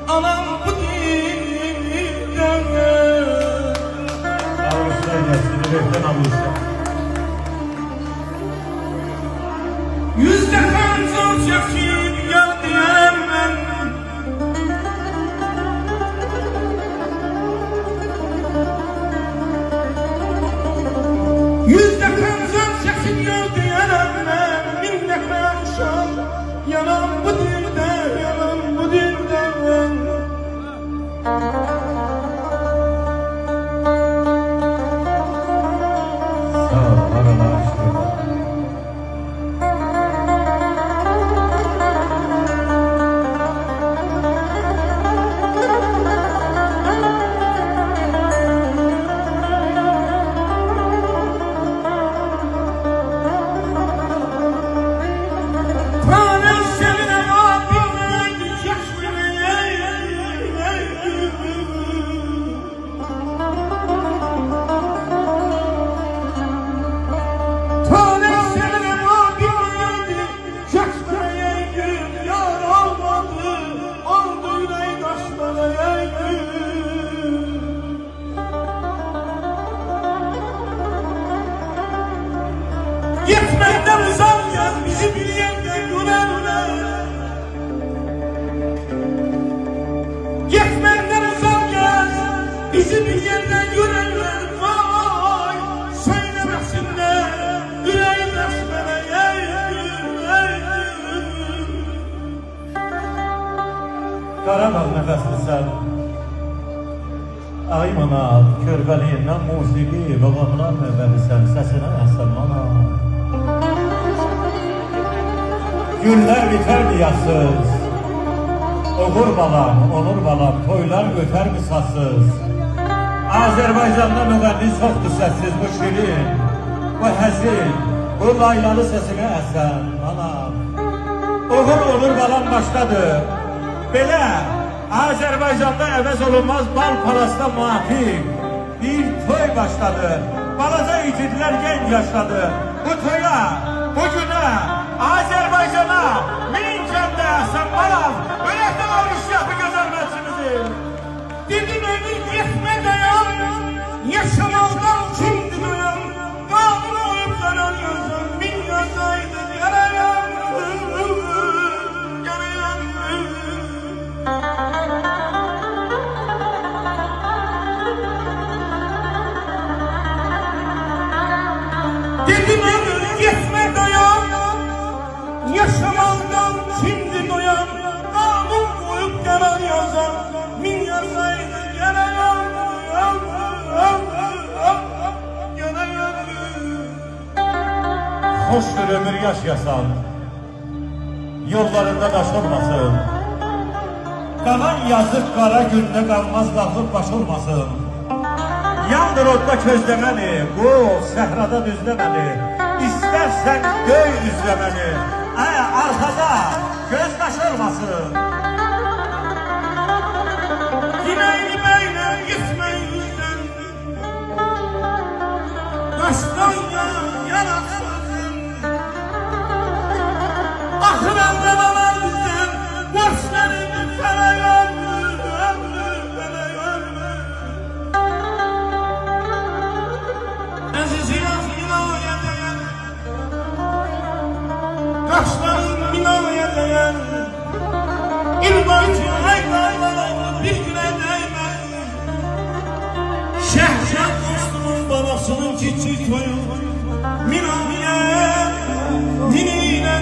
anam bu dilden. Almışlar gelsin, yürekten almışlar. Yüzde kanzor çekip geldim ben. Yüzde kanzor çekip geldim ben. Minnet akşam yanam bu dilden, yanam bu dilden. Sağ ol, aralar aşkına. Yetmekten uzanken bizi bir yerden görenler. Yetmekten uzanken bizi bir yerden görenler. Vay söylemesinler yüreğin resmene. Qarabağ nəfəslisən, ay mana, körbəliyindən musiqi, babamdan nəvəlisən, səsinə əhsən mana. Günlər bitər diyasız, oğur balam, onur balam, toylar ötər qısasız. Azərbaycanda müğənni çoxdur səssiz, bu şirin, bu həzin, bu laylalı səsinə əhsən mana. Oğur onur balam başdadır. Belə Azərbaycanda əvəz olunmaz bal palasına muafiq bir toy başladı. Balaca yiğitlər genç yaşladı. Bu toya, bu günə, Azərbaycana min kəndə sən balam, öləkdən almış yapı gözəl məclimizi. Dedim ömür yetme dayan, yaşamaldan kimdi doyan. Kanunu oyup kalan yazan bin yazaydı yarayan. Dedim ömür yetme dayan, yaşamaldan şimdi doyan. Kanun koyup yalan yazan min yazaydı yarayan. Hoş bir ömür yaşasan, yollarında daş olmasın. Qalan yazıq qara gündə qalmaz qalxıb baş olmasın. Yandır odda közləməni, bu səhrada düzləməni. İstərsən göy üzləməni, arxada göz daş olmasın. Dileğini böyle gitmeyden, baştan yarasın. Ahirette var bizden, borçlarını ferayan. Aziziyaz binaya değer, kaşların binaya değer. İlbancı hayvanlarını bir güne değmez. Şehzat Müslüm'ün babasının küçük toyu Minamiye diniyle